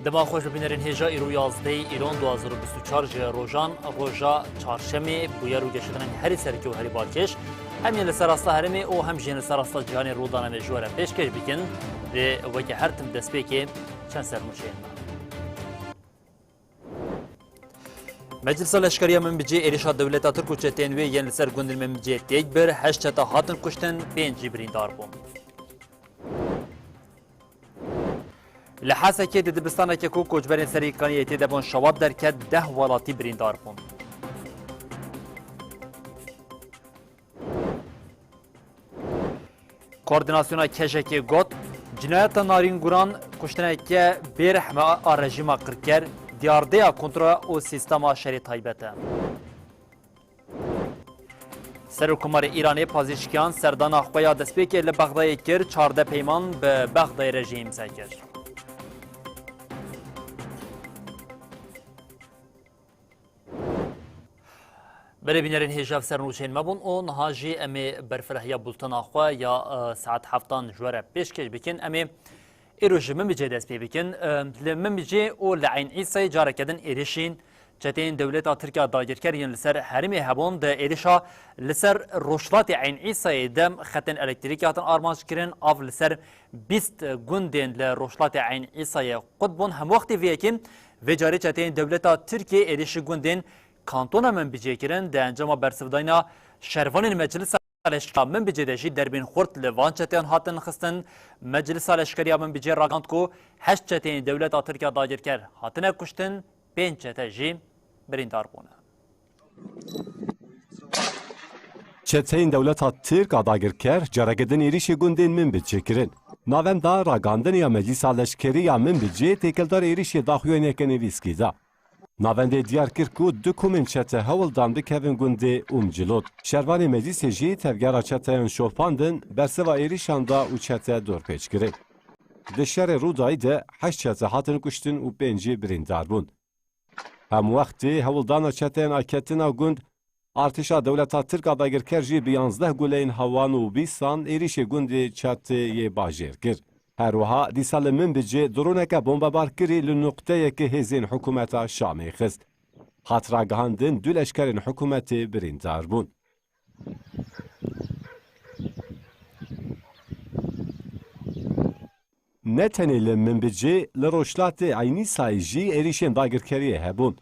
دما خوش ببینرین هجا ایرو 11 ایران 2024 جه روزان روزا چهارشنبه بویا رو گشتن هری سرکی و هری بالکش همین لسراستا هرمی او هم جن لسراستا جهانی رودانه مجوره پیشکش بکن به وقتی هر تم دست پکی چند سر مشین مجلس الاشکریه من بجی ایرشاد دولت ترک و چتنوی ین لسر گندل من بجی تیج بر 8 تا هاتن کشتن 5 برین دار بوم لحاسه که دبستانه که کو کوچبرین سریکانی ایتی دبون شواب در که 10 ولاتی بریندار بون. کوردیناسیون کشکی گوت جنایت نارینگوران کشتنه که برحمه رژیم قرکر دیارده کنترل او سیستم شری تایبته. سرکمار ایرانی پازیشکیان سردان اخویا دسپیک لبغدای کر 14 پیمان به بغدای رژیم سکر. برای بینرین هجاب سرنوشین مبون او نهاجی امی برفرهیا بولتن آخوا یا ساعت هفتان جواره پیشکش بکن امی ایروش من بجه دست پی بکن من بجه او لعین عیسی جاره کدن ایرشین چتین دولت ترکیه داگرکر ین لسر هرمی هبون ده ایرشا لسر روشلات عین عیسی دم خطن الکتریکیاتن آرمانش کرن آف لسر 20 گوندین لروشلات عین عیسی قطبون هم وقتی ویکن و جاری چتین دولت ترکیه ایرش گوندین کانتونا من بجه کرن ده انجام برسوداینا شروان مجلس الاشکری من بجه دهی دربین خورد لوان چتیان هاتن خستن مجلس الاشکری من بجه راگاند کو 8 چتین دولت ترکیه داگرکر هاتن کشتن 5 چتجی بریندار بونه. چتین دولت ترک داگرکر جرگدن ایریش گوندین من بجه کرن. ناوند دا راگاندن یا مجلس الاشکری یا من بجه تکلدار ایریش داخوی نکنی ویسکی دا. ناوند دیار کرکو دو کومن چته هولدان بکوین گونده اومجلود. شروان مجلس جی تفگار چته شوپاندن برسوا ایریشان دا او چته دور پیچ گره. دشار رودای ده 8 چته هاتن کشتن و 5 بریندار بون. هم وقتی هولدان چته اکتنا گوند ارتشا دولت ترک داگرکر جی 11 گولین هوان و 20 ایریش گونده چته ی باجر گر. هر وها دیسال من بجه درونک بمبار کری لنقطه که هزین حکومت شامی خست. خاطرگاهاندن دو لشکرین حکومت بریندار بون. نتنی لمن بجه لروشلات عینی سایجی ایریشن داگرکریه هبون.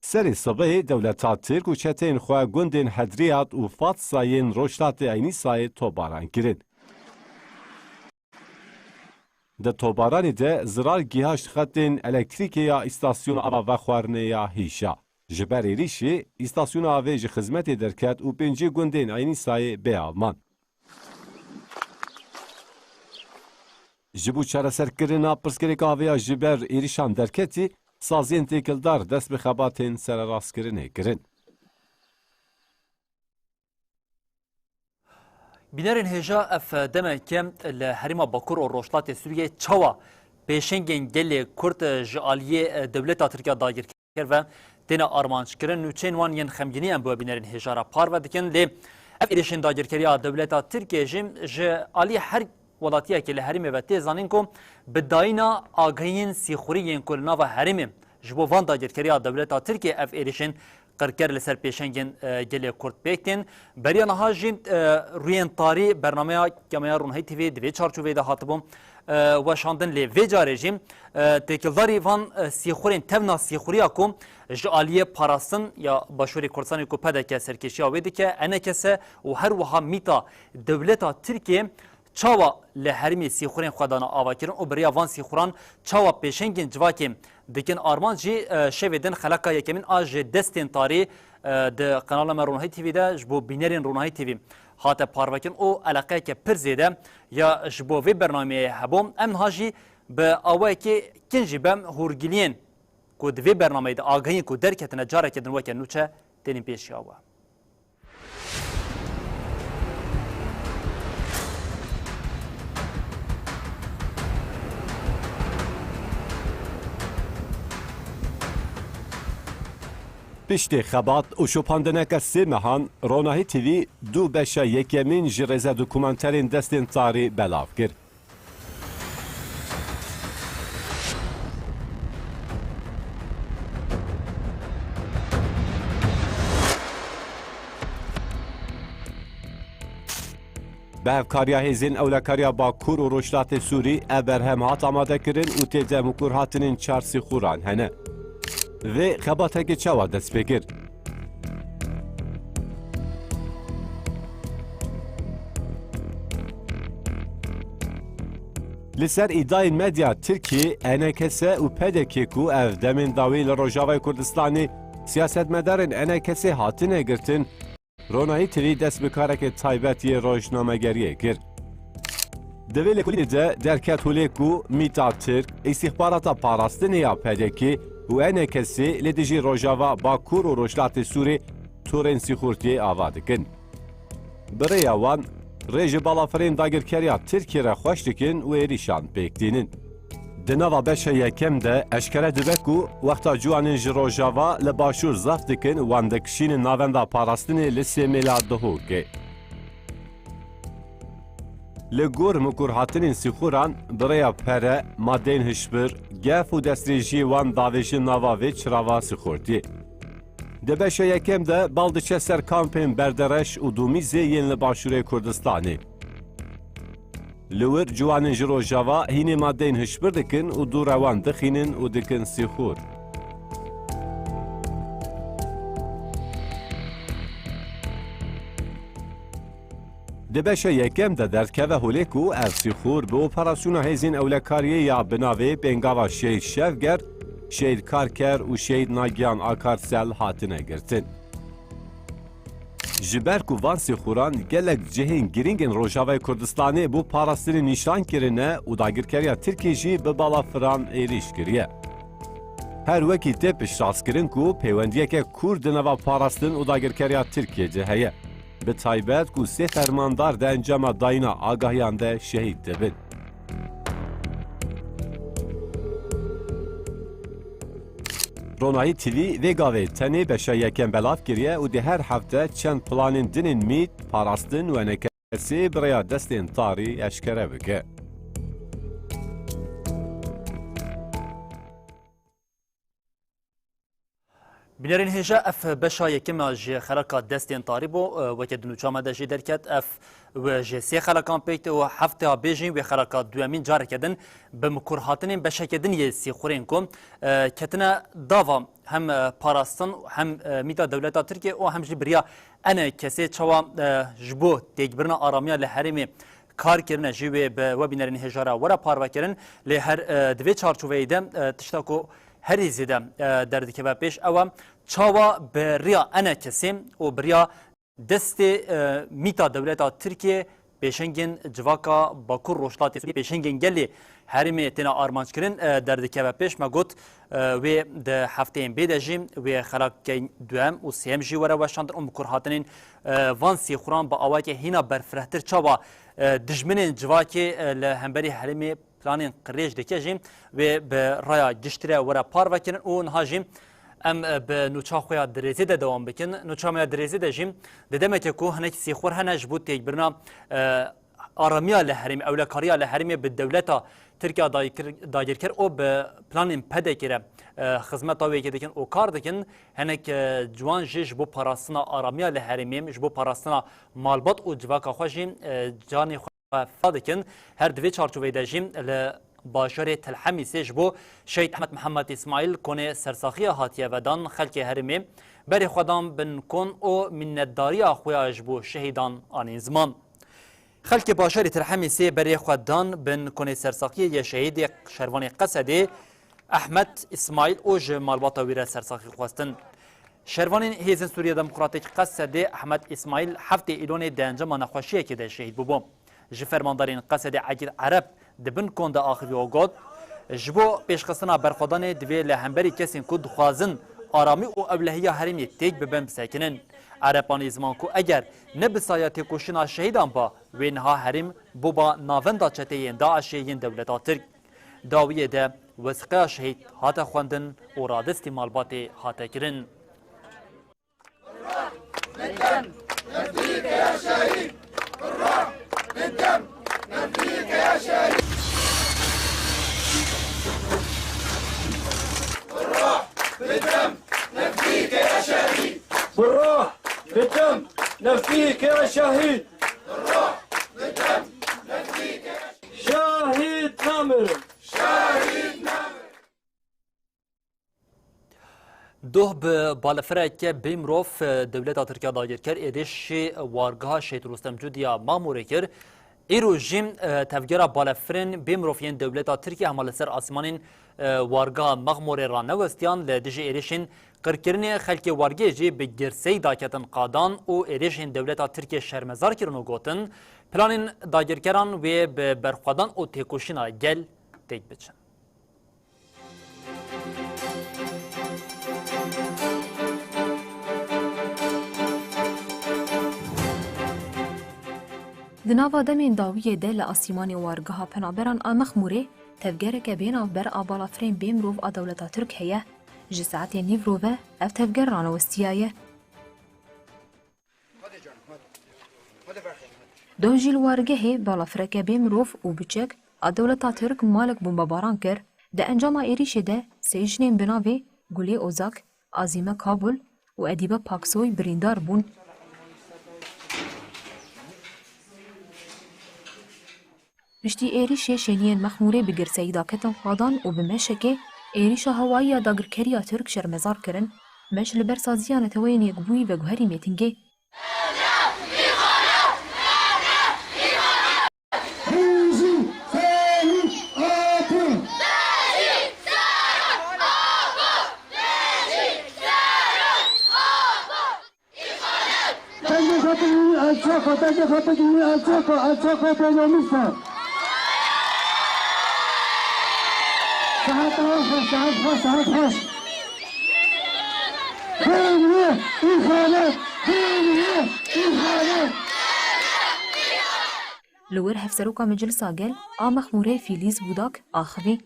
سری صبح دولت ترک و چتین خواه گوندین هدریات و فات ساین روشلات عینی سای توباران کرن. ده توبارانی ده زرار گیهاشت خطین الکتریکی یا استاسیون آوا و خوارنه یا هیشا. جبر ایریشی استاسیون آوه جه خدمتی درکت و 5 گوندین عینی سای به آلمان. جبو چاره سرکرنا پرسکریک آوه جبر ایریشان درکتی سازین تکلدار دست به خباتین سر راست کرنه کرن. بینرین هجا اف دمه کم لحریم باکور و روشلات سوریه چوا پیشنگین گل کرد جالیه دولت ترکیه داگیر کرد و دینا آرمانش کردن نوچین وان ین خمگینی ام بو بینرین هجا را پار و دکن لی اف ایرشین داگیر کریا دولت ترکیه جیم جالی هر ولاتیه که لحریم و تیزانین کم بداینا آگهین سیخوری کلنا و حریم جبو وان داگیر کریا دولت ترکیه اف ایرشین قرکر لسر پیشنگین گلی کرد بیکتین بریان ها جیم روین تاری برنامه کمیا رونهی تیوی دوی چارچوبی ده هاتبوم و شاندن لی وی جاره جیم تکلداری وان سیخورین تبنا سیخوری اکوم جالیه پاراستن یا باشوری کردستانی کو پده که سرکشی آویدی که انه کسه و هر وها میتا دولتا ترکیه چاوا لحرمی سیخورین خودانا آوا کرن و بریا وان سیخوران چاوا پیشنگین جواکیم دکن آرمان جی شویدن خلقا یکمین آج دستین تاری ده قنال ما رونهی تیوی ده جبو بینرین رونهی تیوی هات پاروکن او علاقه که پر زیده یا جبو وی برنامه هبوم ام هاجی به آوه که کنجی بم هورگلین که دوی برنامه ده آگهین که درکتن جاره کدن وکن نوچه دینیم پیشی آوه پشت خبات و شپاندنک سه مهان روناهی تیوی دو بشه یکمین جرزه دوکومنترین دستین تاری بلاف کرد. Bevkariya hêzên Ewlekariya Bakur û Rojhilatê Sûrî ev berhem hat amadekirin û tê demûkur hatinin çar sîxuran hene. Vê xebatekê çawa dest pê kir? Li ser îdayên medya Tirkiye, NKS û PDK ku ev demên dawî li Rojavayê Kurdistanê siyasetmedarên NKS hatine girtin, Ronayî TV dest bi karekê taybet yê rojnamegeriyê kir. Di vê lêkolînê de derket hûlê ku Mîta Tirk, îstîxbarata parastinê ya PDK û NKS li dijî Rojava, Bakur û Rojhilatê Sûrê torên sîxurtiyê ava dikin. Birêya wan rêjî balafirên dagirkeriya Tirkiye re xweş dikin û êrîşan pêk dînin. Di nava beşa yekem de eşkere dibe ku wexta ciwanên ji Rojava li başûr zaf dikin û wan dikişînin navenda parastinê li sê mêla dihûkê. Li gor mikurhatinên sîxuran birêya pere, madeyên hişbir, gef û destrêjiyê wan davêjin nava vê çirava sîxurtiyê. Di beşa yekem de bal diçe ser kampên berdereş û dûmîzê yên li başûrê Kurdistanê. Li wir ciwanên ji Rojava hînê madeyên hişbir dikin û dûra wan dixînin û dikin sîxur. Di beşa yekem de derkeve hûlê ku ev sîxur bi operasyona hêzên Ewlekariyê ya bi navê pêngava Şehîd Şevger, Şehîd Karker û Şehîd Nagihan Akarsel hatine girtin. Ji ber ku van sîxuran gelek cihên girîngên Rojavayê Kurdistanê bu parastinê nîşan kirine û dagirkeriya Tirkiye jî bi balafiran êrîş kiriye. Her wekî tê piştastkirin ku peywendiyeke Kurd di nava parastin û dagirkeriya Tirkiye de heye. Bi taybet ku sê fermandar di encama dayîna agahiyan de şehîd dibin. Ronayî TV vê gavê tenê beşa yekem belav kiriye û di her hefte çend planên dinên mît, parastin û NKS birêya destên tarî eşkere bike. Binerên hêja ev beşa yekema ji xelaka destên tarî bû wekî di nûçama de jî derket ev ve ji sê xelakan pêk û hefteya bêjîn wê xelaka duyemîn careke din bi mikurhatinên beşeke din yê sîxurên ku ketine dava hem parastin hem mîta dewleta Tirkiye û hem jî biriya NKS çawa ji bo têkbirina aramiya li herêmê kar kirine jî wê bi webînerên hêjara were parvekirin lê her di vê çarçoveyê de tişta ku herî zêde derdikeve pêş ew çawa bi riya NKSê û biriya destê mîta dewleta Tirkiye pêşengên civaka Bakur Rojhilatê Sûrî pêşengên gelê herêmê têne armançkirin derdikeve pêş me got wê di hefteyên bê de jî wê xelakên duhem û sêyem jî were weşandin û mikurhatinên van sîxuran bi awayekê hîna berfirehtir çawa dijminên civakê li hemberî herêmê planên qirêj dike jî wê bi raya giştîre were parvekirin û niha jî em bi nûça xwe ya dirêzê de dewam bikin. Nûça me ya dirêzê de jî di demeke ku hinek sîxur hene ji bo têkbirina aramiya li herêmê, ewlekariya li herêmê bi dewleta Tirkiye dagirker û bi planên pedekê re xizmeta wê dikin û kar dikin. Hinek ciwan jî ji bo parastina aramiya li herêmê, ji bo parastina malbat û civaka xwe jî canê xwe feda dikin. Her di vê çarçoveyê de jî li başarê Telhemîsê ji bo Şehîd Ehmed Mihemed İsmail konê sersaxiya hatiye vedan xelkê herêmê berê xwedan bin kon û minnetdariya xwe ya ji bo şehîdan anî ziman. Xelkê başarê Telhemîsê berê xwedan bin konê sersaxiyê şehîdê Şervanê Qesedê Ehmed İsmail û ji malbata wî re sersaxî xwestin. Şervanên Hêzên Sûriya Demokratîk Qesedê Ehmed İsmail heftê îlonê di encama nexweşiyekê de şehîd bûbû. Ji fermandarên Qesedê Egîl Ereb di bin kon de axivî got ji bo pêşxistina berxwedanê divê li hemberî kesên ku dixwazin aramî û ewlehiya herêmê têk bibin bisekinin. Erepanî ziman ku eger ne bi saya têkoşîna şehîdan ba wê niha herêm boba navenda çeteyên Daişê yên dewleta Tirk. Dawiyê de wesiqeya şehîd hate xwendin û radestî malbatê hate kirin. بالروح بالدم نفديك يا شهيد. بالروح بالدم نامرم دوه به بالفرک بیمروف دولت ترکیه دایر کرد ایدش وارگاه شهید رستم جودیا ماموره کرد ایرو جیم تفجیر بالفرن بیمروفین دولت ترکیه همال سر آسمانین وارگاه مغموره را نوستیان لدیج ایرشین قرکرین خلک وارگه جی به گرسی داکتن قادان و ایرشین دولت ترکیه شرمزار کرن و گوتن پلانین دایر کران و به برخوادان و تکوشینا گل تک بچن. د ناوا دمین داویه ده لآسیمان وارگها پنابران آمخموره تفگره که بین آف بر آبالا فرین بیمروف آدولتا ترک هیه جی ساعت نیوروه اف تفگر رانوستیایه دو جیل وارگه بالا فرکه بیمروف و بچک آدولتا ترک مالک بمباباران کر ده انجام ایریشه ده سیجنین بناوه گوله اوزاک آزیمه کابل و ادیبه پاکسوی بریندار بون پشتی ایریش شنین مخموره به گرسایی داکتن قادان و به مشکه ایریش هوایی داگرکریا ترک شرمزار کرن مش لبر سازیان توین یک بوی و گوهری میتنگه لور هفسروکا مجلس آگل آمخموره فیلیز بوداک آخوی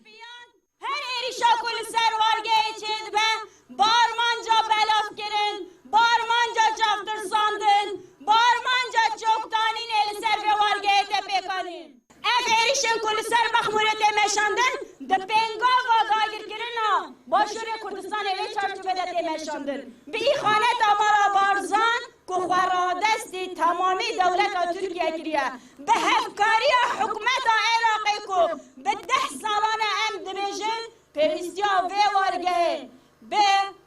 هر ایریشا کل سر وارگه چید به بارمانجا بلاف گرن بارمانجا جافتر ساندن بارمانجا چوکتانین ایل سر به وارگه تپیکانین اف ایریشن کل سر مخموره تیمشاندن ده پنگا و داگر گرنا باشور کردستان ایلی چارچوبه ده تیمشاندن به ای خانه تامارا بارزان که خورادستی تمامی دولت ترکیه کریه به هفکاری حکومت عراقی که به 10 سالانه ام دمیجن پریستیا و وارگه به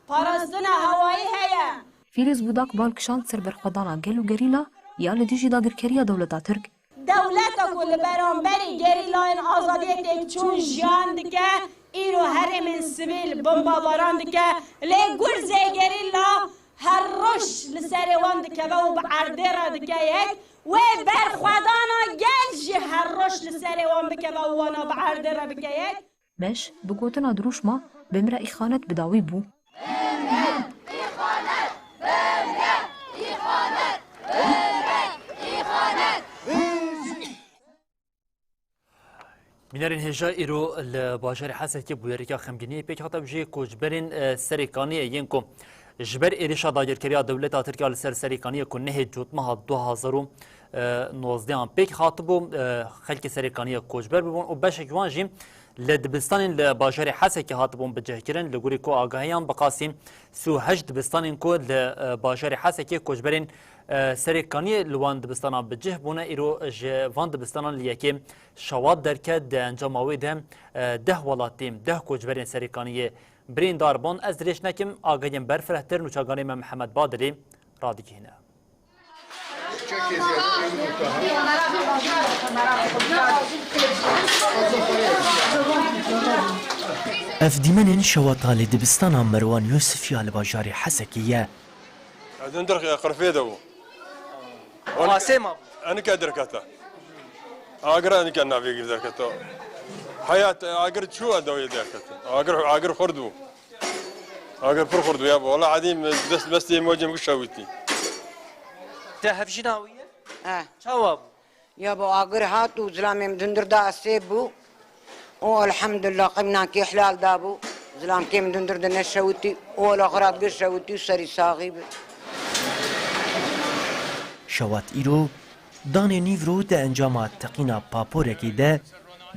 پاراستن هوایی هیه فیلیز بوداک بالکشاند سر برخودانا گل و گریلا یا لدیجی داگرکریا دولتا ترک دولت کل برانبری گریلاین آزادی تک چون جان دکه ایرو هرمین سویل بمباباران دکه لی گرز گریلا هر روش لسر وان دکه و بعرده را دکه یک و برخودانا گنج هر روش لسر وان بکه و وانا بعرده را بکه یک مش بگوتنا دروش ما بمرا ایخانت بداوی بو مینارین هجا ایرو لباجر حسن که بویریکا خمگینی پیک حتی بجی کجبرین سریکانی اینکو جبر ایریشا داگرکریا دولت ترکیه لسر سریکانی که نه جوتمها 2019 پیک خاطبو خلک سریکانی کجبر ببون و بشکوان جیم لدبستان لباجر حسن که هاتبون بجه کرن لگوری کو آگاهیان بقاسیم سو هجد دبستان کو لباجر حسن که کجبرین سریکانی لوان دبستان بجه بونه ایرو جوان دبستان لیکی شواد درکد انجام آوی ده 10 ولاتیم 10 کجبرین سریکانی برین داربان از ریش نکم آگاهیم برفرهتر نوچاگانی من محمد بادری رادی هنا اف دیمنین شواطال دبستان مروان یوسف یا لباجاری حسکیه دندرخ يا قرفيده ابو واسما انا كدركته اقرا انا كان في دركته حياه اقرا شو ادوي دركته اقرا خردو اقرا فر خردو يا ابو والله عظيم بس موجه مشاويتي تهف جناويه شواب يا ابو اقر هاتو زلامي مدندر دا اسيبو والحمد لله قمنا كي حلال دابو زلام كي مدندر دنا شوتي ولا غراب قشوتي سري صاغي شوات ایرو دان نیورو ده انجامات تقینا پاپورکی ده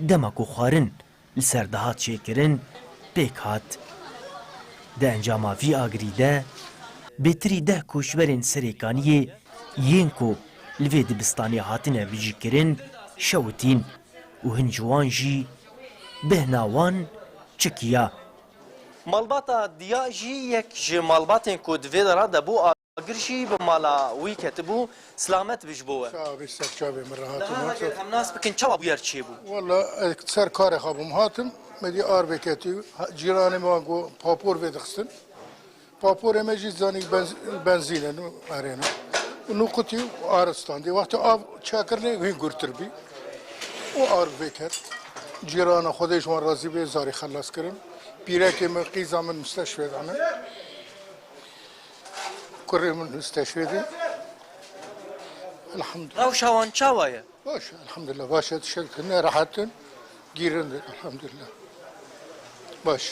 دمکو خوارن لسر دهات شکرن پیک هات ده انجاما وی آگری ده بهتری ده کوشورین سریکانی ینکو لوی دبستانی هاتنه بجی کرن شوتین و هنجوان جی بهناوان چکیه. مالباتا دیا جی یک جی مالباتین کو دوی دارا دبو آگرشی به مالا وی کتبو سلامت بش بوه. شعبي شعبي من ده راحتهم هم ناس بکن چوا بویر چی بو؟ والله اكثر كاري خابم هاتم مدي اربكتي جيراني ماكو بابور فيدخسن بابور مجي زاني بنزين ارينا ونقطي وارستان دي وقت اب شاكرني وين قرتربي وار فيكر جيران خودش وان راضي به زاري خلاص كرن بيرك من قيزا من مستشفى انا كوري من مستشفى دي الحمد لله روش هوان چوایه؟ باش الحمد لله باش شكلنا راحتن جيران الحمد لله باش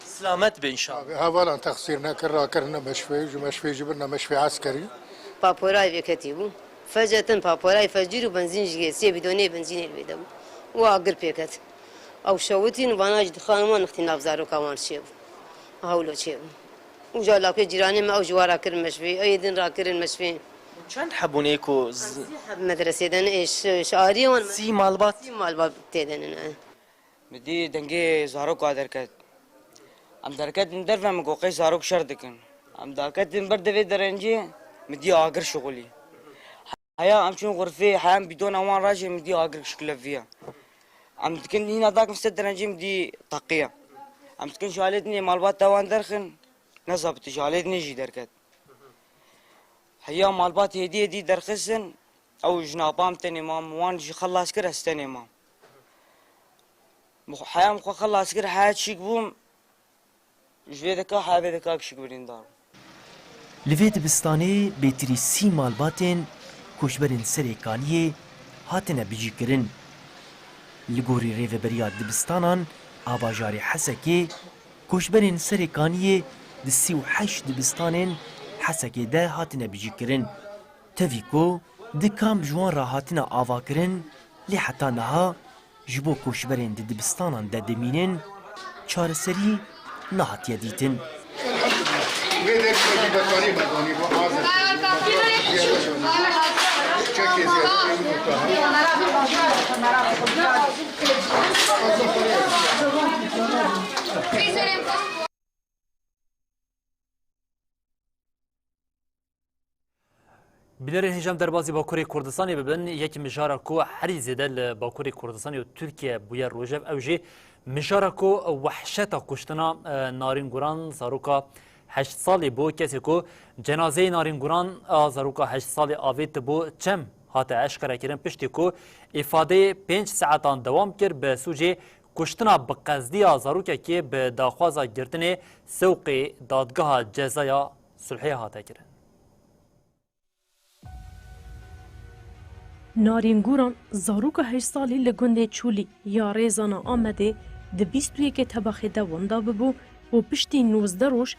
سلامت به انشاءالله. اولا تقصيرنا كرا كرنا مشفي جبرنا مشفي عسكري پاپورای بکتی بو فجأة پاپورای فجر و بنزین جگسی بدون بنزین البیده بو و آگر پیکت او شوتین وانا جد خانمان نختی نافزارو کامان چه بو هولو چه بو و جالا که جیرانی ما او جوارا کرن مشفی ایدن را کرن مشفی چند حبونه کو مدرسه دن ايش شعاري وان سی مالبات؟ سي مال تيدن انا بدي دنگي زاروك دركت ام دركت ندر فهم قوقي زاروك شردكن ام دركت برد في درنجي مدي اقر شغلي هيا ام شنو غرفي حام بدون اوان راجي مدي اقر شكله فيها ام تكن هنا ذاك مستد درنجي مدي طاقيه ام تكن شالتني مالبات توان درخن نظبط شالتني جي دركت هيا مالبات هدي درخسن او جنابام تاني مام وان جي خلاص كره استني مام حياة مخو خلاص كده حياة شيك بوم جوي ذكا حياة ذكا كشيك برين دار لوی دبستانê bêtirî sî malbatên koçberên Serêkaniyê hatine bicîkirin. Li gorî rêveberiya dibistanan a bajarê Hesekê, koçberên Serêkaniyê di 38 dibistanên Hesekê de hatine bicîkirin. Tevî ku di kam ji wan re hatine avakirin, lê heta niha ji bo koçberên di dibistanan de dimînin, çareserî nehatiye dîtin. ويدك بطاني بطاني وعازل شكي بلرین هجام دربازی باکوری کردستانی ببین یکی مجاره کو هری زده باکوری کردستانی و ترکیه بویا روجب اوجی مجاره کو وحشت کشتنا نارینگوران زاروکا 8 سالی بو کسی کو جنازه نارینگوران زاروکا 8 سالی آویت بو چم هات اشکره کردن پشتی کو ifade 5 ساعتان دوام کرد به سوژه کشتنا بقصدی زاروکا که به داخوازا گرتن سوق دادگاه جزایا صلحی هات کردن. نارینگوران زاروک 8 سالی لگنده چولی یا ریزانا آمده ده 21 طبقه ده وندا ببو و پشتی 19 روش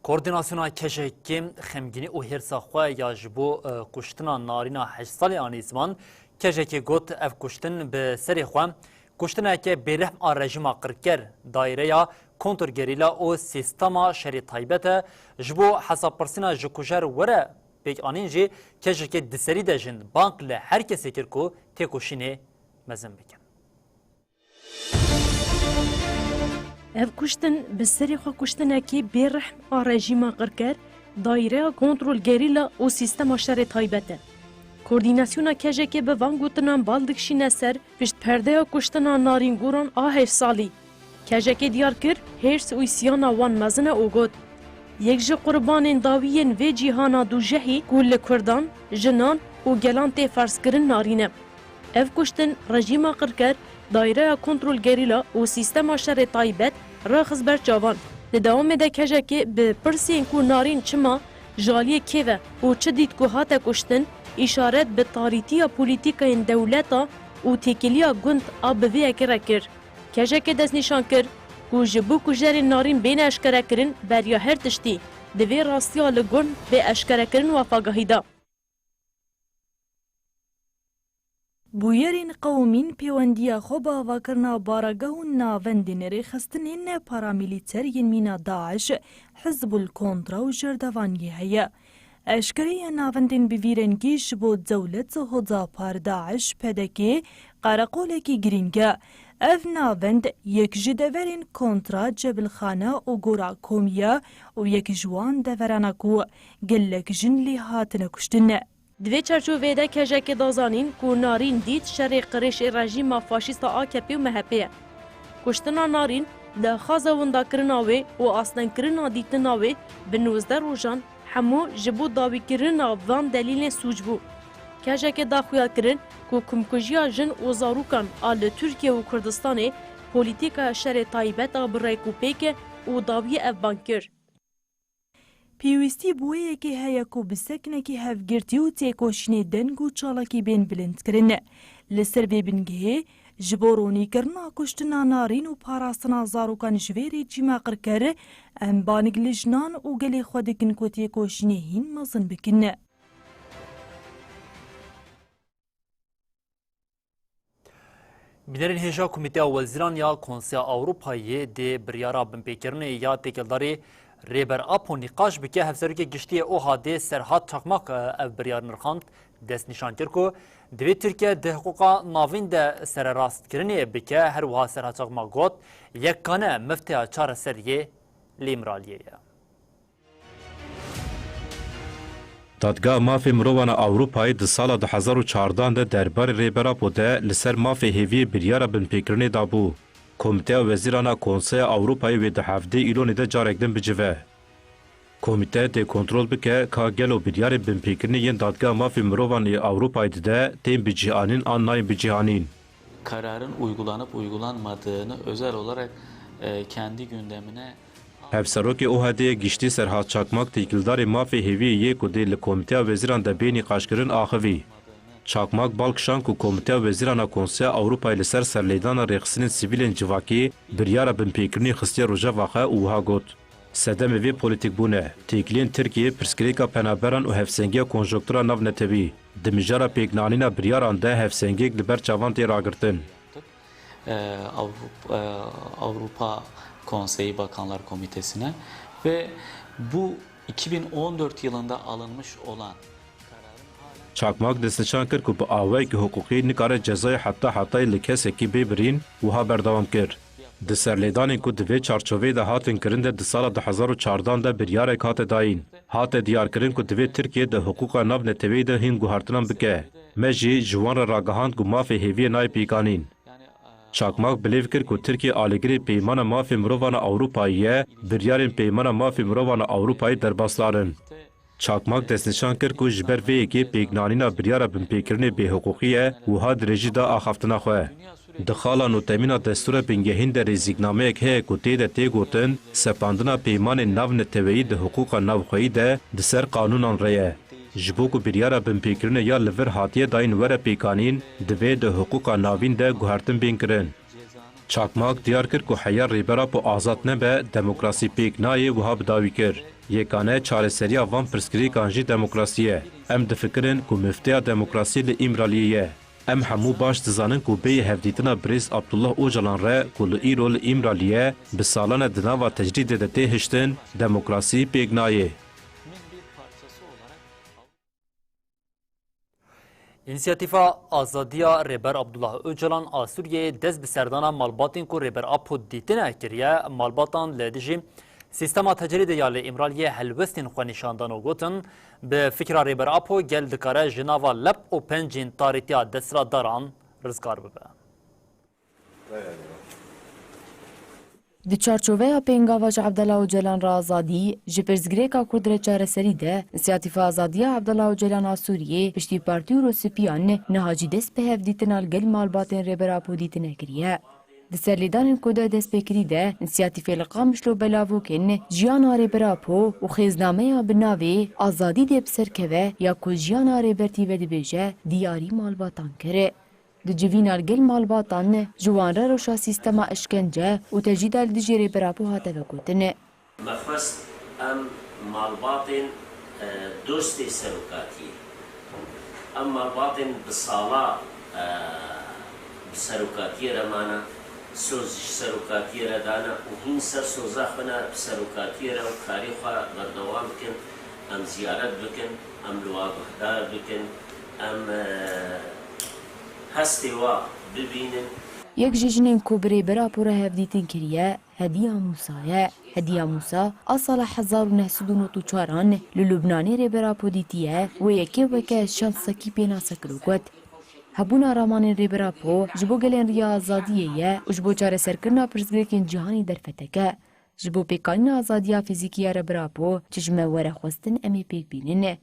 کوردیناسیونا کشکیم خمگینی و هرساخوا یا جبو کشتنا نارینا 8 سالی آنی زمان کشکی گوت اف کشتن به سری خوام کشتنا که برحم آن رژیم قرکر دایره یا کنتر گریلا و سیستما شری تایبت جبو حساب پرسینا جکوجر وره بیگ آنین جی کشکی دسری دجن بانک له هر کسی کرکو تکوشینه مزن بکن. ev kuştin bi serê xwe kuştinekî bêrihm a rejîma qirker, dayîreya kontrolgerîla û sîstema şerê taybet e. Koordînasyona kejekê bi van gotinan bal dikişîne ser pişt perdeya kuştina narîngoran a 8 salî. Kejekê diyar kir hêrs û îsyana wan mezin e û got. Yek ji qurbanên dawiyên vê cîhana dûjehî ku li Kurdan, jinan û gelan tê ferskirin narîne. Ev kuştin rejîma qirker دایره کنترل گریلا و سیستم شر تایبت راخز بر جوان. داوام ده کجکی به پرسین کو نارین چما جالی کیوه و چه دید کو هات کشتن اشارت به تاریتیا پولیتیکای دولتا و تکیلیا گند آبوی کرکر. کجکی دست نشان کر کو جبو کجر نارین بین اشکره کرن بریا هر تشتی دوی راستیا لگون به اشکره کرن و فاگاهیدا. بویرین قومین پیوندیا خو باواکرنا بارگاه و ناوندین ریخستنین پارامیلیترین مینا داعش حزب الکنترا و جردوانی هیا. اشکری ناوندین بویرنگیش بود دولت هدا پار داعش پدکی قرقولکی گرینگا. اف ناوند یک جدورین کنترا جبل خانه و گورا کومیا و یک جوان دورانکو گلک جن لی هاتن کشتنه. دوی چرچوویده کجک دازانین کو نارین دید شر قریش رژیم فاشیست AKP و MHP. کشتنا نارین ده خازه وندا کرناوی و اصلا کرنا دیتناوی به 19 روزان همو جبو داوی کرنا وان دلیل سوج بو. کجک داخویا کرن کو کمکجیا جن و زاروکان آل ترکیه و کردستان پولیتیکا شر تایبت برای کوپیک و داوی افبانکر. پیوستی بویه که هیا کو بسکنه که هفگرتی و تیکوشنی دنگ و چالاکی بین بلند کرنه. لسر ببینگه جبورونی کرنا کشتنا نارین و پاراستنا زاروکان جویری جیما قرکره ام بانگ لجنان و گلی خودکن کو تیکوشنی هین مزن بکنه. Binerin hêja Komîteya Wezîran ya Konseya Awropayê dê biryara binpêkirinê ya têkildarê rêberap û nîqaş bike hevserokê giştiyê û hadê Serhat Çakmak ev biryar nirxand destnîşan kir ku divê Tirkiye di hiqûqa navîn de sererastkirinê bike her wiha Serhat Çakmak got yekkane mifteya çareseriyê lêmiraliyê ye. دادگاه مافی مروان اوروپای د سال 2014 ده دربار ریبراپو ده لسر مافی هیوی بریارا بنپیکرنی دابو. کمیته وزیرانا کنسه اوروپای و ده هفته ایلونی ده جارکدن بجوه. کمیته ده کنترول بکه که گلو بریار بنپیکرنی ین دادگاه مافی مروان اوروپای ده تیم بجیانین آن نایم بجیانین. Kararın uygulanıp uygulanmadığını özel olarak kendi gündemine Hevseroki OHD gişti Serhat Çakmak tekildarı mafê hêviyê ku dê li Komîteya Wezîran de bênî qaşkirin axivî. Çakmak balkişan ku Komîteya Wezîrana Konseya Awropayê li ser serlêdana rêxistinên sivîlên civakî biryara binpêkirinê xistiye rojeva xwe û wiha got. Sedemê vê polîtîkbûne, têkiliyên Tirkiye pirsgirêka penaberan û hevsengiya konjonktura nav netewî. Di mijara pêknanîna biryaran de hevsengiyek li ber çavan tê ragirtin. Avrupa Konseyi Bakanlar Komitesi'ne ve bu 2014 yılında alınmış olan Çakmak destnîşan kir ku bi awayekî hukukî nikare cezayê heta li kesekî bêbirîn wiha berdewam kir. Di serlêdanên ku di vê çarçoveyê de hatin kirin de di sala 2014 de biryarek hate dayîn. Hate diyarkirin ku divê Tirkiye de huquqa nav neteweyê de hîn guhartinan bike. Me jî ji wan re ragihand ku mafê hêviyê nayê pêkanîn. Çakmak bilêv kir ku Tirkiye alîgirê peymana mafê mirovana Awropayê biryarên peymana mafê mirovana Awropayê derbasdarin. Çakmak destnîşan kir ku ji ber vê yekê pêknanîna biryara binpêkirinê bêhiqûqî ye wiha dirêjî da axaftina xwe. Di xala nûtemîna destûra bingehîn de rêzîknameyek heye ku tê de tê gotin sepandina peymanên nav neteweyî di hiqûqa navxweyî de di ser qanûnan re ye. Ji bo ku biryara binpêkirinê ya li vir hatiye dayîn were pêkanîn, divê di hiqûqa navîn de guhertin bên kirin. چاکماک دیار کرد که حیا ریبرا پو آزاد نبه دموکراسی پیک نایه وها بداوی کرد. یکانه چارەسەریya van pirsgirêkan jî demokrasiyê. Em difikirin ku mifteya demokrasî li îmraliyê ye. Em hemû baş dizanin ku bêyî hevdîtina Birêz Abdullah Öcalan re ku li îro li îmraliyê bi salan di nava tecrîdê de tê hiştin, demokrasî pêk nayê. İnisiyatifa Azadiya Rêber Abdullah Öcalan a Sûriyeyê dest bi serdana malbatên ku Rêber Apo dîtine kiriye, malbatan li dijî Sistema tecrîdê ya li îmraliyê helwestên xwe nîşandan û gotin bi fikra Rêber Apo gel dikare ji nava lep û pencên tarîtiya desradaran rizgar bibe. Di çarçoveya pêngava ji Abdullah Öcalan ra azadî ji pirsgirêka Kurd re çareserî de İnisiyatifa Azadiya Abdullah Öcalan a Sûriyê piştî partî û Rospiyan niha jî dest bi hevdîtina li gel malbatên Rêber Apo dîtine kiriye. Di serlêdanên ku de destpêkirî de înisiyatîfê li Qamişlo belavokên jiyana Rêber Apo û xêznameya bi navê azadî dê bi ser keve ya ku jiyana rêbertî ve dibêje diyarî malbatan kire. Di civîna li gel malbatan ji wan re roşa sîstema işkence û tecrîda li dijî Rêber Apo hate vegotin. Me xwest em malbatên dostê serokatiyê, em malbatên bi sala bi serokatiyê re mane söz serokatiyê re dane û hîn ser soza xwe ne bi serokatiyê re û karî xwe berdewam bikin, em ziyaret bikin, em li wa guhdar bikin, em hestê wa bibînin. Yek ji jinên ku bi Rêber Apo re hevdîtin kiriye Hediya Musa ye. Hediya Musa a sala 1994 li Lubnanê Rêber Apo dîtiye wê yekê weke şansekî pênase kir û got hebûna ramanên Rêber Apo ji bo gelên riya azadiyê ye û ji bo çareserkirina pirsgirêkên cîhanî derfeteke. Ji bo pêkanîna azadiya fîzîkî ya Rêber Apo çişme were xwestin em ê pêk bînin.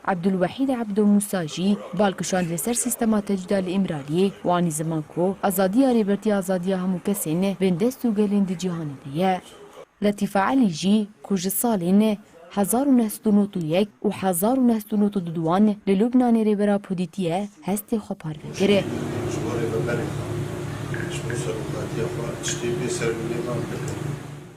Abdulwehîd Abdul Musa jî balkişand li ser sîstema tecrîda li îmraliyê wanî ziman ku azadiya rêbertiya azadiya hemû kesên bên dest û gelên di cîhanê de ye. Letîfe Elî jî ku ji salên 1991 û 1992 li Lubnanê Rêber Apo dîtiye hestê xwe parve kir.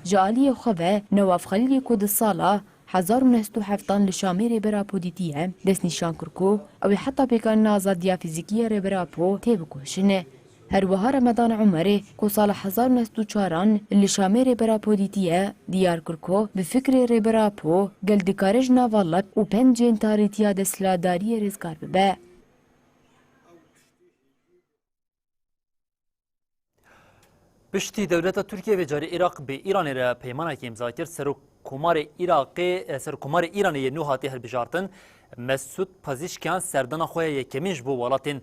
Ji aliyê xwe ve Newaf Xelîlê ku di sala 1970 li Şamê Rêber Apo dîtiye destnîşan kir ku ew ê heta pêkanîna azadiya fîzîkî ya Rêber Apo tê bikoşin. Herwiha Remedan Umerê ku sala 1904 li Şamê Rêber Apo dîtiye diyar kir ku bi fikrê Rêber Apo gel dikare ji nava lep û pencên tarîtiya desthilatdariyê rêzgar bibe. Piştî dewleta Tirkiye ve carî Iraq bi Îranê re peymanekê imza kir Serokkomarê Îranê yê nû hatî hilbijartin Mesûd Pezîşkiyan serdana xwe yekemîn ji bo welatên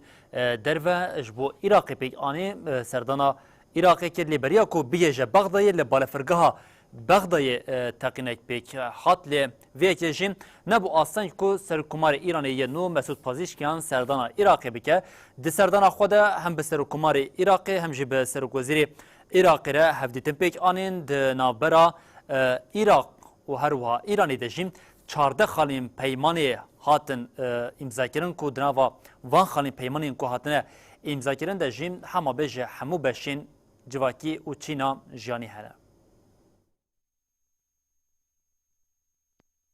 derve ji bo Iraqê pêk anî serdana Iraqê kir lêberiya ku biyêje Bexdayê li balafirgeha Bexdayê teqînek pêk hat lê vêyekê jî nebû aseng ku Serokkomarê Îranê yê nû Mesûd Pezîşkiyan serdana Iraqê bike. Di serdana xwe de hem bi Serokkomarê Iraqê hem jî bi Serokwezîrê Iraqê re hevdîtin pêk anên di navbera Iraq û herwiha Îranê de jî 14 xalîn peymanê hatin îmzakirin ku di nava van xalîn peymanên ku hatine îmzakirin de jî hema bê ji hemû beşên civakî û Çîna jiyanî hene.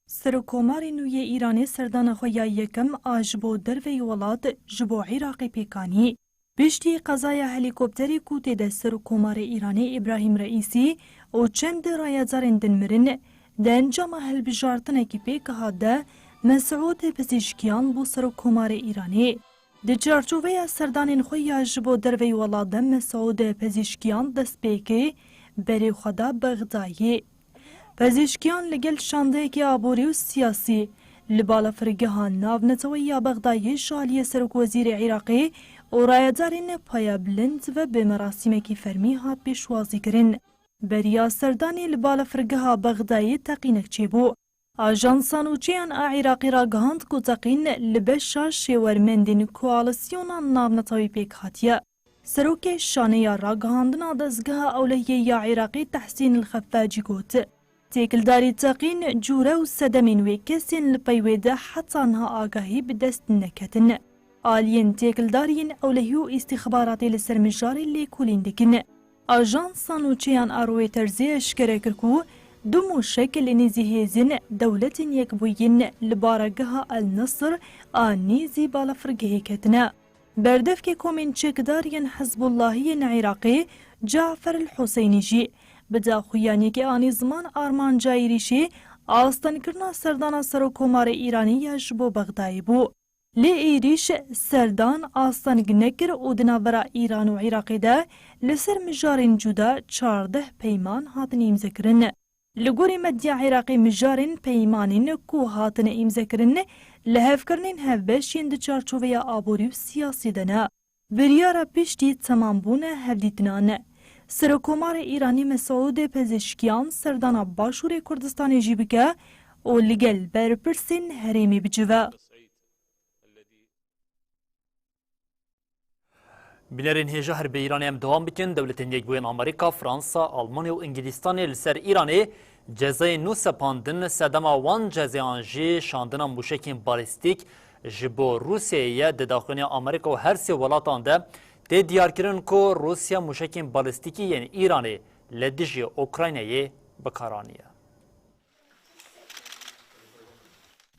Serokkomarê nû yê Îranê serdana xwe ya yekem a ji bo derveyê welat ji bo Iraqê pêkanî. Piştî qezaya helîkopterê ku tê de Serokkomarê Îranê İbrahîm Reîsî û çend rayezarên din mirin, di encama hilbijartinekî pêk hat de Mesûd Pezîşkiyan bû Serokkomarê Îranê. Di çarçoveya serdanên xwe ya ji bo derveyê welat de Mesûd Pezîşkiyan dest pêkê berê xwe da Bexdayê. Pezîşkiyan li gel şandeyekî aborî û siyasî li balafirgeha navneteweya Bexdayê ji aliyê Serokwezîrê Iraqê û rayezarên paya bilind ve bi merasîmekî fermî hat pêşwazîkirin. Beriya serdanê li balafirgeha Bexdayê teqînek çêbû. Ajansa nûçeyan a Iraqê ra gihand ku teqîn li beşa şêwermendên koalîsyona navnetewî pêk hatiye. Serokê şaneya ragihandina dezgeha ewlehiyê ya Iraqê Tehsîn el-Xeffacî got. Têkildarî teqîn cûre û sedemên wê kesên li pey wê de heta niha agahî bi dest neketin. Aliyên têkildariyên ewlehî û îstîxbaratê li ser mijarê lêkolîn dikin. آژانسا نوچیان آرویترزی اشکره کرکو دو موشک لنیزی هیزین دولت یک بوین لبارگه النصر آنیزی بالافرگه کتنا. بردف که کومین چکدارین حزب اللهی عراقی جعفر الحسینی جی بدا خویانی که آنی زمان آرمان جایریشی آستان کرنا سردان سرو کمار ایرانی یجبو بغدای بو. لی ایریش سردان آستان گنگر و دناورا ایران و عراقی ده لسر مجارین جدا 14 پیمان هاتن ایمزکرن. لگوری مدیا عراقی مجارین پیمانین کو هاتن ایمزکرن لحف کرنین هفبشین ده چارچوه آبوری و سیاسی دنا. بریارا پیشتی تمام بونه هفدیتنان. سرکومار ایرانی مسعود پزشکیان سردان باشور کردستان جیبکه و لگل برپرسین هریمی بجوه. بنرین هجا هر به ایرانی هم دوام بکن دولتین یک بوین آمریکا، فرانسا، آلمانی و انگلیستانی لسر ایرانی جزای نو سپاندن سدما وان جزای آنجی شاندن موشکین بالیستیک جبو روسیه ده داخلی آمریکا و هر سی ولاتان ده ده دیار کرن که روسیا موشکین بالیستیکی یعنی ایرانی لدیجی اوکراینایی بکارانیه.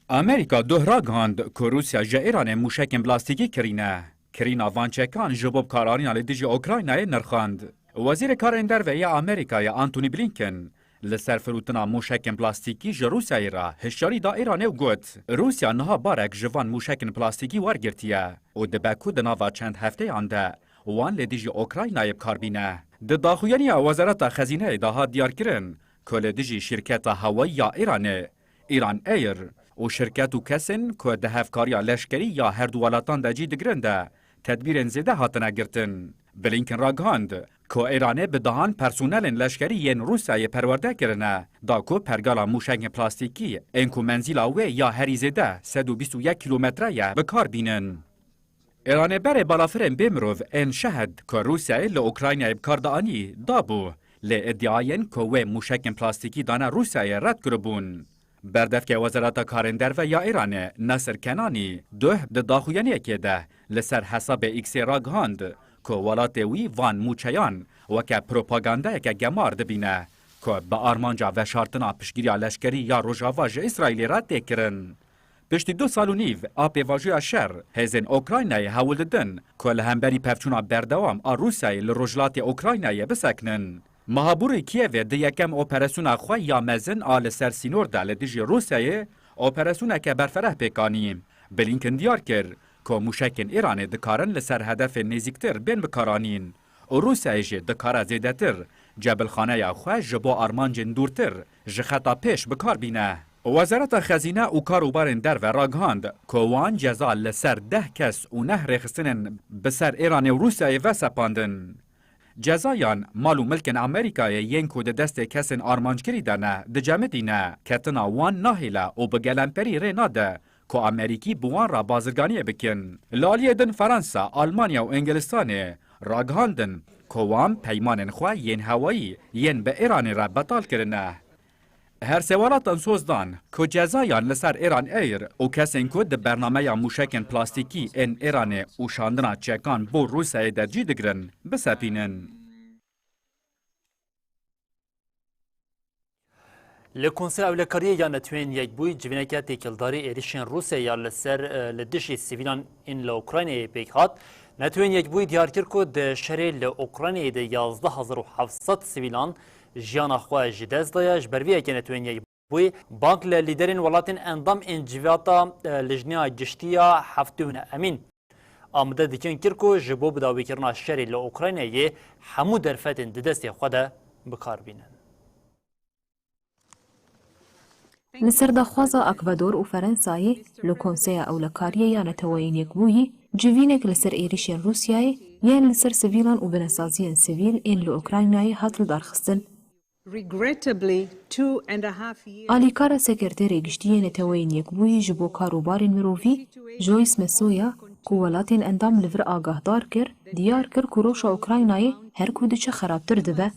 امریکا دوهرا گاند که روسیا جا ایران موشکین بلاستیکی کرینه. کرینا وانچکان جبوب کارانیان لدیجی اوکراینای نرخاند. وزیر کارین درویه امریکای آنتونی بلینکن لسر فروتنا موشکین پلاستیکی جا روسیای را هشاری دا ایرانه و گوت. روسیا نها بارک جوان موشکین پلاستیکی ورگرتیه و دبکو دناوا چند هفته آنده وان لدیجی اوکراینای بکاربینه. داخویانی وزارت خزینه داها دیار کرن که لدیجی شرکت هوایی یا ایرانه ایران ایر و شرکت و کسین که ده هفکاریا لشکری یا هر دولتان دا جی دگرنده تدبیر زیده هاتنه گرتن. بلینکن را گاند که ایرانه به دهان پرسونل لشکری ین روسیه پرورده کرنه دا که پرگالا موشک پلاستیکی اینکو منزیلا وی یا هری زیده 121 کیلومتره بکار بینن. ایرانه بره بالافرین بمروف این شهد که روسیه لأوکراینه بکار دانی دابو لی ادعاین که وی موشک پلاستیکی دانه روسیه رد کربون. بردفک وزارت کارین درویه یا ایران ناصر کنانی ده داخویانی که ده لسر حساب ایکس را گاند که ولات وی وان موچیان و که پروپاگاندا که گمار دبینه که به آرمانجا و شارتنا پشگیری لشکری یا روژاواج اسرائیلی را تکرن. پشتی 2 سال و نیو آب واجوی شر هزین اوکراینای هول ددن که لهمبری پفچونا بردوام روسیای لروجلات اوکراینای بسکنن. مهابور کیوه ده یکم اپراسیون خواه یا مزن آل سرسینور ده لدیجی روسیه اپراسیون که برفره پیکانیم. بلینکن دیار کرد که موشکین ایران دکارن لسر هدف نزیکتر بین بکارانین. و روسیه جه دکاره زیده تر جبل خانه خواه جبو آرمانجن دورتر جخطا پیش بکار بینه. وزارت خزینه و کاروبارن در و راگهاند که وان جزا لسر 10 کس و نه رخصتنن بسر ایران و روسیه و سپاندن. جزایان مالو ملکن امریکای ینکو ده دست کسین آرمانج کری دانه ده جمع دینه کتنا وان ناهیلا و بگلنپری ری ناده که امریکی بوان را بازرگانی بکن. لالیه دن فرانسا، آلمانیا و انگلستان راگهاندن که وان پیمانن خواه ین هوایی ین به ایران را بطال کرنه. هر سوالات سوزدان که جزایان لسر ایران ایر و کسین که ده برنامه موشکن پلاستیکی این ایران و شاندنا چکان بو روسیه در جی دگرن بسپینن. لکنسل اولکاریه یا نتوین یک بوی جوینکه تکلداری ایریشن روسیه یا لسر لدشی سیویلان این لوکراینه پیکات نتوین یک بوی دیار کرد که ده شهر لوکراینه ده 11700 سیویلان جیان خواه جداز دایش برویه که نتوین یک بوی بانک لیدرین ولاتین اندام انجویاتا لجنیا گشتیا هفتون امین آمده دیکن کرکو جبو بداوی کرنا شهر لوکراینه همو درفتین ددستی خود بکار بینن. لسر دخوازا اکوادور و فرنسای لکنسیا اولکاریه یا نتوین یک بویی جوینک لسر ایریشن روسیای یان لسر سویلان و بنسازیان سویل این لوکراینای هاتل دارخستن. آلیکارا سکرتری گشتی نتوین یک بویی جبو کاروبارین مروفی جویس مسویا که ولاتین اندام لور آگاه دار کر دیار کر که روشا اوکراینای هر کودچه خرابتر دبه.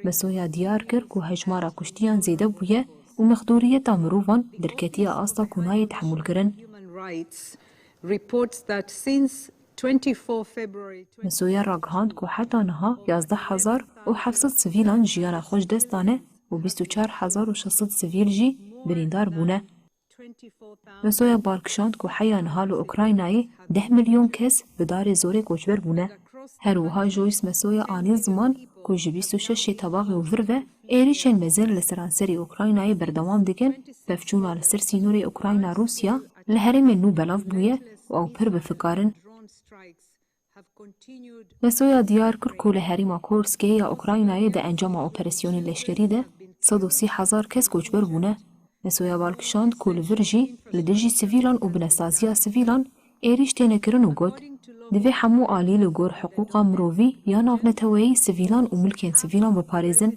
مسویا دیار کر که هجمارا کشتیان زیده بویه و مخدوریت مروفان درکتی آستا کنای تحمل کرن. مسویا راگهاند که حتی نها 11,700 سویلان جیانا خوش دستانه و 24,600 سویل جی بریندار بونه. مسویا بالکشاند که حیا نها لأوکراینای 10 میلیون کس به دار زور کوچبر بونه. هر وها جویس مسویا آنی زمان که جی 26 طباقی و وروه ایریشن مزر لسرانسری اوکراینای بردوام دیگن بفچونا لسر سینور اوکراینا روسیا لحرم نو بلاف بویه و او پر بفکارن. مسویا دیار کرد که لحرم کورسکی یا اوکراینای ده انجام اپراسیون لشکری ده 130,000 کس کوچبر بونه. مسویا بالکشاند که لورجی لدجی سویلان و بنسازیا سویلان ایریش تینه کرن و گود دوی همو آلی لگور حقوقا مرووی یا نافنتوهی سویلان و ملکین سویلان بپارێزن.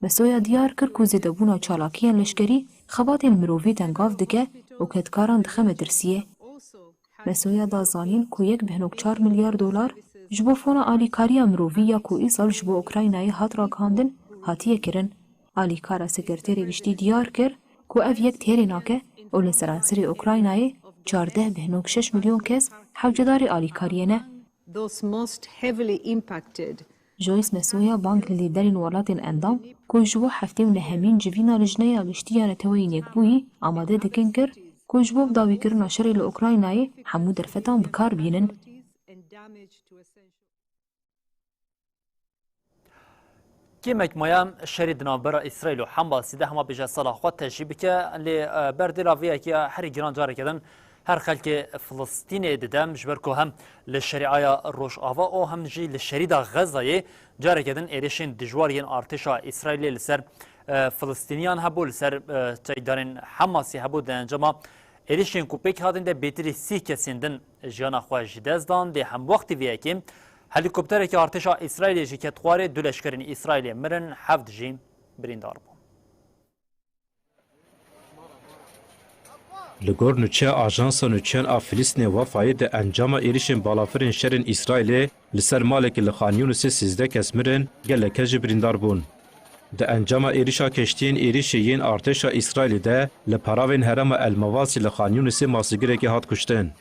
مسویا دیار کرد که زیدبونا چالاکیان لشکری خباتین مرووی تنگاف دکه و کتکاران دخه مدرسیه. مسویا دا زانین که 1.4 میلیارد دلار جبو فونا آلیکاریا مرووی یا که ای سال جبو اوکراینای هات راکاندن هاتیه کرن. آلیکارا سکرتری گشتی دیار کرد که اف یک تیری ناکه و لسرانسری اوکراینای 14.6 میلیون کس حوجدار آلیکاریه نه. جویس مسویا بانک لیدرین ولاتین اندام که جبو هفته و نهمین جوینا لجنه گشتیان توین یک بویی آماده دکن کرد که جبو بداوی کرنا شری لأوکراینای همو درفتان بکار بینن. كيمك ميام شريد نابرا إسرائيل وحماس ده هما بيجا صلاح خود تجيب كا لبردلا فيها كا حري جيران جاري كدن هر خلك فلسطين ددم جبركو هم للشريعة روش آوا أو هم جي للشريدة غزة جاري كدن إيريشين دجواريين ارتشا إسرائيل لسر فلسطينيان هبو لسر تايدارين حماسي هبو دن جما إيريشين كوبيك هادن ده بيتري سي كسيندن جيانا خواج جدازدان ده هم وقت فيها كي هلیکوپتر که ارتشا اسرائیل جی که تواره دو لشکرین اسرائیل مرن 7 جیم بریندار بون. لگور نوچه آژانس نوچن آفلیسن وفای ده انجام ایریشن بالافرین شرین اسرائیل لسر مالک لخانیونس 13 کس مرن گلکه جی بریندار بون. ده انجام ایریشا کشتین ایریشین ارتشا اسرائیل ده لپراوین هرم المواسی لخانیونس ماسیگره که هات کشتن.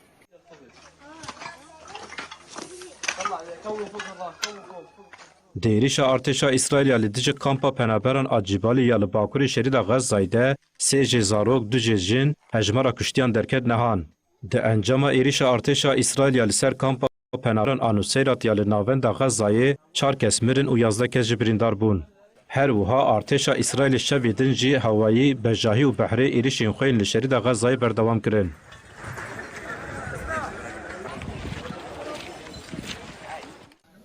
دیریش ارتشا اسرائیل لدیج کامپا پنابران آجیبالی یا لباکوری شرید غزایده سه جزاروک دو جزجین هجمارا کشتیان درکت نهان. ده انجام ایریش ارتشا اسرائیل لسر کامپا پنابران آنوسیرات یا لناوند غزایه 4 کس مرن و 11 کس جبریندار بون. هر وها ارتشا اسرائیل شویدن جی هوایی بجاهی و بحری ایریشین خوین لشرید غزایه بردوام کرن.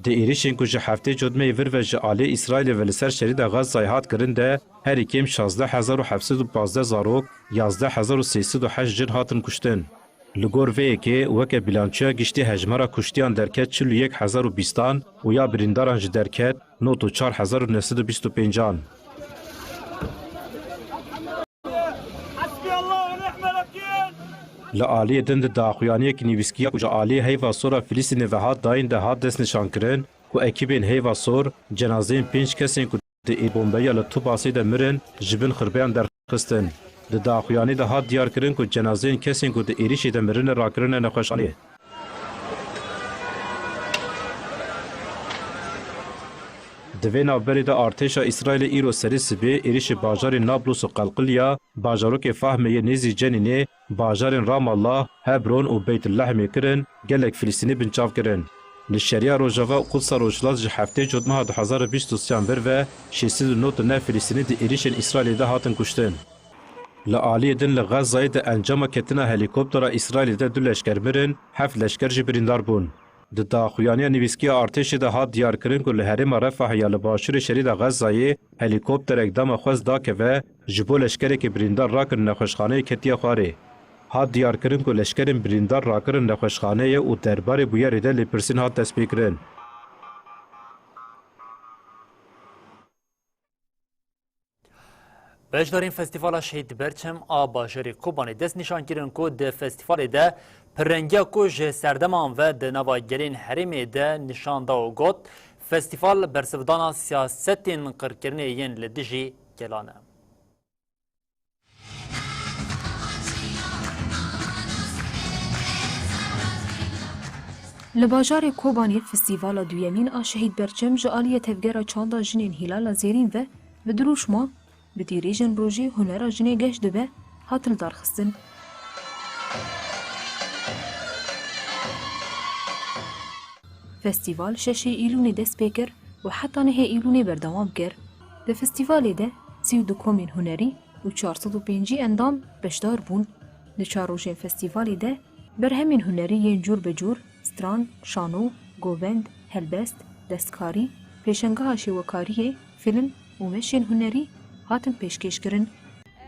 ده ایریشین که هفته جدمه ور و جعالی اسرائیل و لسر شرید غزه هات کرنده هر کم 16,715 زاروک 11,308 جن هاتن کشتن. لگور وی که وک بلانچیا گشتی هجمارا کشتیان درکت 41,020 و یا برینداران ج درکت 94,925 جان. لعالی دند داخویانی که نیویسکیا کجا عالی هیوا سورا فلسطین و هات داین ده هات دست نشان کرن و اکیبین هیوا سور جنازین 5 کسین که ده بمبیا لطو باسی ده مرن جبن خربیان در خستن. ده داخویانی ده هات دیار کرن که جنازین کسین که ده ایریشی ده مرن را کرن نخوشانی. دوی نابری ده ارتشا اسرائیل ایرو سری سبی ایریش باجار نابلس و قلقلیا باجارو که فهمه نیزی جنینه باجار رام الله هبرون و بیت الله میکرن گلک فلسطینی بنچاف کرن. لشریعه روجاوا و قدس روجلات جه هفته جدمه 2023 بر و 609 فلسطینی ده ایریشن اسرائیل ده هاتن کشتن. لعالی دن لغزه ده انجام کتنا هلیکوپتر اسرائیل ده 2 لشکر مرن 7 لشکر جبریندار بون. د داخویانی نیویسکی ارتش ده هات دیار کرن که لحرم رفح یا لباشر شرید غزه هلیکوپتر اقدام خوز دا که و جبو لشکر که بریندار را کرن نخوشخانه کتیا خواره. هات دیار کرن که لشکر بریندار را کرن نخوشخانه و دربار بویر ده لپرسین هات تسبیح کرن. بجدارین فستیوال شهید برچم آباجری کوبانی دست نشان کرن که ده فستیوال ده پرنگیا کوج سردمان و ده نواگرین حریم ده نشان دا و گوت فستیوال برسودانا سیاستین قرکرنه ین لدجی گلانه. لباجار کوبانی فستیوال دویمین آ شهید برچم جالی تفگر چاندا جنین هلال زیرین و بدروش ما بدیریجن روژی هنر جنی گشت دبه هاتل دارخستن. فستیوال شش ایلونی دست بکر و حتی نه ایلونی بردوام کر. ده فستیوالی ده 32 کومین هنری و 405 اندام بشدار بون. ده 4 روزه فستیوالی ده برهمین هنری ین جور به جور ستران، شانو، گووند، هلبست، دستکاری، پیشنگاه شیوکاری، فیلم و مشین هنری هاتن پیشکش کرن.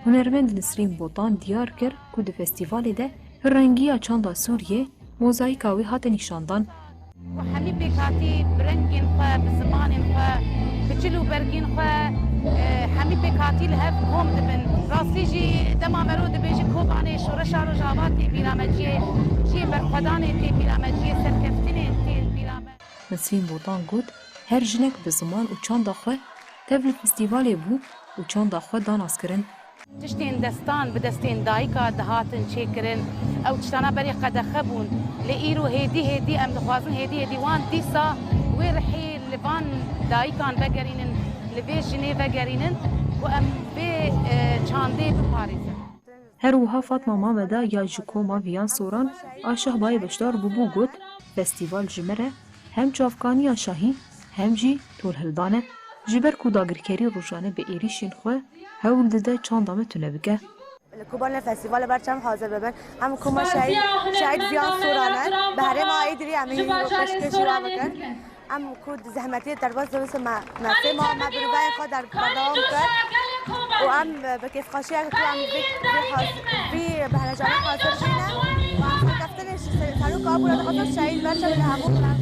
هنرمند نسرین بوتان دیار کر که ده فستیوالی ده رنگی چاندا سوریه موزاییکاوی هاتن نشاندان. وحمي بكاتي برنجين خا بزمان خا بجلو برجين خا حمي بكاتي لهف قوم دبن راسي جي دما مرود بيجي كوباني شورشا رجابات تي بيرامجي جي برخداني تي بيرامجي سركفتني تي بيرامج نسرین بوتان گوت هر جنک بزمان و چاندا خو تبل فستیوالی بو و چاندا خو داناس کرن. تشتين دستان بدستين دايكا دهاتن شكرن او تشتانا بري قد خبون لإيرو هيدي ام دخوازن هيدي وان ديسا ويرحي لبان دايكان بقرينن لبي جني بقرينن وام بي چاندي بپاريزن. هروها فاطمه مامدا یا جکو ما ویان سوران آشه بای بشدار ببو گوت فستیوال جمره هم چافکانی شاهی هم جی طول هلدانه جبر کو داگرکری روزانه به ایریشین خو هول دده چاندامه تونه بکه. کوبان فستیوال برچم حاضر ببن هم کوما شاید ویان سورانه به هر ما ایدری همین کشکشی را بکن هم کود زحمتی در باز دوست ما بروای خود در بردام کرد و هم به کیف خاشی که هم بی به هنجار حاضر شینه و هم کفتنش سرو کابل خود شاید برچم همون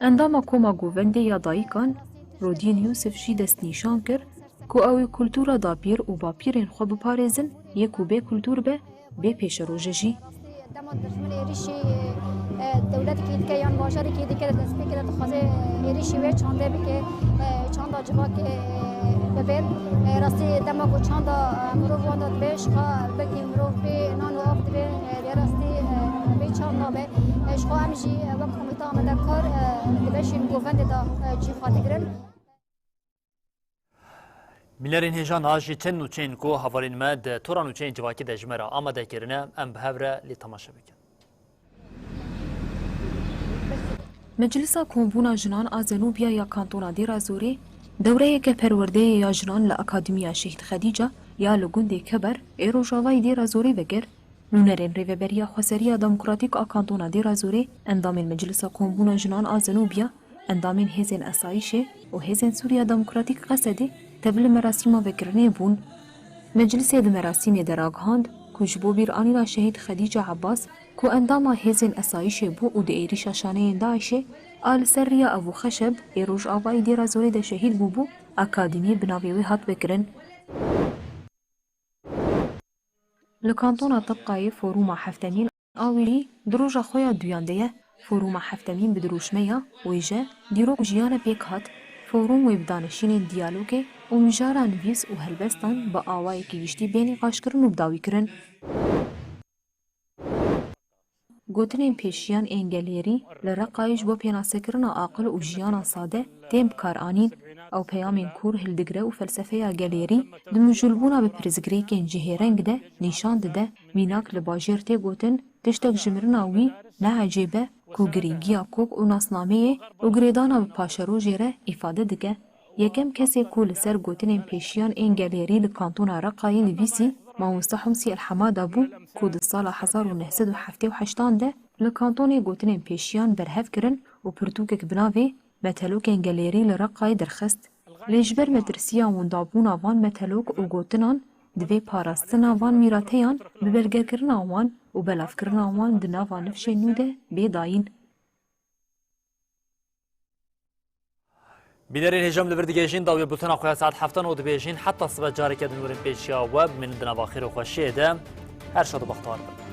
اندام کوما گوونده یا دایکان رودین یوسف جی دست نیشان کرد که اوی کلتورا دا پیر و با پیرین خو بپارێزن یەک و بێ کولتور بێ بێ پێشەڕۆژەژی. دەما دژمن ێریشی دەولەتێکی دیکە یان باژارێکی دیکە دەست پێ کرد دەخوازێ ێریشی وێ چاندێ بکێ چاندا جivakê bibêr rastî dema ku çanda mirov wan da dibê jixwe elbetî mirov bê nan û av dibê lê rastî bê çanda be jixwe em jî wek komîta amedekar dibeşên govendê da cî xatekirin. Milerin hêjan ajî çend û çend ku havarên me di toran û çend civakî de ji me re amadekirine em bi hev re lê temaşe bikin. Meclisa Kombûna Jinan a Zenûbiya ya Kantona Dêra Zorê dewreyeke perwerdeyê ya jinan li Akademiya Şehîd Xedîca ya li gundê Keber ê Rojavayê Dêra Zorê vekir. Nûnerên Rêveberiya Xweseriya Demokratîk a Kantona Dêra Zorê endamên Meclisa Kombûna Jinan a Zenûbiya endamên hêzên Esayîşê û hêzên Sûriya Demokratîk Qesedê tevli merasîma vekirinê bûn. Meclisê di merasîmê de ragihand ku ji bo bîranîna Şehîd Xedîca Abbas ku endama hêzên esayîşê bû û di êrişa şaneyên Daişê a li ser rêya Ebu Xeşeb ê Rojavayê Dêra Zorê de şehîd bûbû akademiyê bi navê wê hat vekirin. Li kantona Tibqayê forûma heftemîn a wî di roja xwe ya duyan de ye forûma heftemîn bi dirûşmeya wê je dîrok û jiyana pêk hat. Forum wê bi danişînên diyalogê û mijara nivîs û helbestan bi awayekî giştî bênî qaşkirin û bidawîkirin. Gotinên pêşiyan ên gelêrî li Reqayê ji bo pênasekirina aqil û jiyana sade tên bikaranîn ew peyamên kûr hildigire û felsefeya gelêrî di mijûlbûna bi pirzgirêkên cihêreng de nîşan dide mînak li bajêr tê gotin tiştek ji mirina wî neecêbe ku girîngiya kok û nasnameyê û girêdana bi paşerojê re îfade dike. Yekem kesê ku li ser gotinên pêşiyan ên gelêrî li kantona Reqayê nivîsî Mamoste Humsî Elhemada bû ku di sala 1978 de li kantonê gotinên pêşiyan berhev kirin û pirtûkek bi navê Metelokên Gelêrî li Reqayê derxist. Lê ji ber metirsiya wendabûna van metelok û gotinan divê parastina van mîrateyan bi belgekirina wan û belavkirina wan di nava nifşên nû de bêdayîn. Bînerên hêjam li vir digihîjin dawiyê bultena xwe ya saet 7 û dibêjin heta sibe careke di nûrên pêşiya web min di nava xêr û xweşiyê de her şad û bextar bin.